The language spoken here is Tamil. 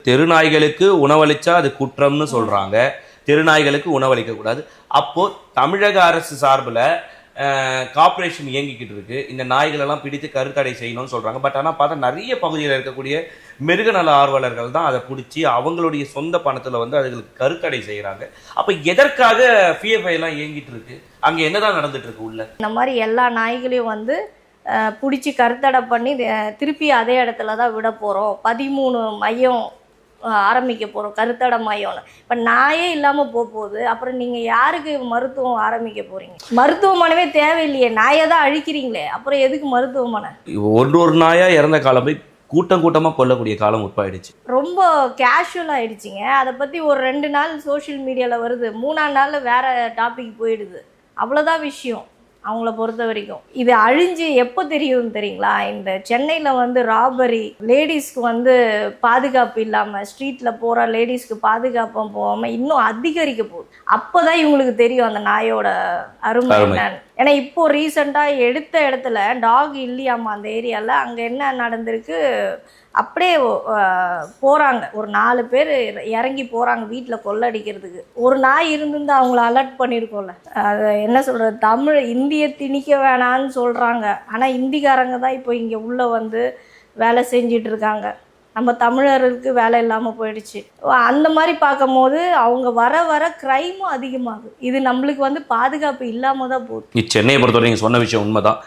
தெருநாய்களுக்கு உணவளிச்சா அது குற்றம்னு சொல்றாங்க. தெருநாய்களுக்கு உணவளிக்க கூடாது. அப்போ தமிழக அரசு சார்பில் கார்பரேஷன் இயங்கிக்கிட்டு இருக்கு. இந்த நாய்களெல்லாம் பிடித்து கருத்தடை செய்யணும்னு சொல்றாங்க. பட் ஆனால் பார்த்தா நிறைய பகுதியில் இருக்கக்கூடிய மிருகநல ஆர்வலர்கள் தான் அதை பிடிச்சி அவங்களுடைய சொந்த பணத்தில் வந்து அதுகளுக்கு கருத்தடை செய்கிறாங்க. அப்போ எதற்காக பிஎஃப்ஐ எல்லாம் இயங்கிட்டு இருக்கு? அங்கே என்னதான் நடந்துட்டு இருக்கு உள்ள? இந்த மாதிரி எல்லா நாய்களையும் வந்து பிடிச்சி கருத்தடை பண்ணி திருப்பி அதே இடத்துல தான் விட போகிறோம். 13 மையம் ஆரம்பிக்க போகிறோம், கருத்தடை மையம்னு. இப்போ நாயே இல்லாமல் போகுது, அப்புறம் நீங்கள் யாருக்கு மருத்துவம் ஆரம்பிக்க போகிறீங்க? மருத்துவமனைவே தேவையில்லையே, நாயை தான் அழிக்கிறீங்களே, அப்புறம் எதுக்கு மருத்துவமனை? ஒரு நாயா இறந்த காலம் போய் கூட்டமாக கொல்லக்கூடிய காலம் உட்பாயிடுச்சு. ரொம்ப கேஷுவல் ஆகிடுச்சிங்க. அதை பற்றி ஒரு 2 நாள் சோஷியல் மீடியாவில் வருது, 3ஆம் நாளில் வேறு டாபிக் போயிடுது. அவ்வளோதான் விஷயம் அவங்கள பொறுத்த வரைக்கும். இது அழிஞ்சு எப்போ தெரியும்னு தெரியுங்களா? இந்த சென்னையில் வந்து ராபரி, லேடிஸ்க்கு வந்து பாதுகாப்பு இல்லாமல், ஸ்ட்ரீட்டில் போகிற லேடிஸ்க்கு பாதுகாப்பாக போகாமல் இன்னும் அதிகரிக்க போகுது. அப்போ தான் இவங்களுக்கு தெரியும் அந்த நாயோட அருமை என்னன்னு. ஏன்னா இப்போ ரீசெண்டாக எடுத்த இடத்துல டாக் இல்லையாமா அந்த ஏரியாவில். அங்கே என்ன நடந்திருக்கு, அப்படியே போகிறாங்க, ஒரு 4 பேர் இறங்கி போகிறாங்க வீட்டில் கொள்ளடிக்கிறதுக்கு. ஒரு நாய் இருந்திருந்து அவங்கள அலர்ட் பண்ணியிருக்கோம்ல. அது என்ன சொல்கிறது, தமிழ் இந்தியை திணிக்க வேணான்னு சொல்கிறாங்க. ஆனால் இந்திக்காரங்க தான் இப்போ இங்கே உள்ளே வந்து வேலை செஞ்சிட்டு இருக்காங்க. நம்ம தமிழருக்கு வேலை இல்லாமல் போயிடுச்சு. அந்த மாதிரி பார்க்கும் போது அவங்க வர வர க்ரைமும் அதிகமாகுது. இது நம்மளுக்கு வந்து பாதுகாப்பு இல்லாமல் தான் போகுது. சென்னையை பொறுத்தவரை நீங்கள் சொன்ன விஷயம் உண்மைதான்.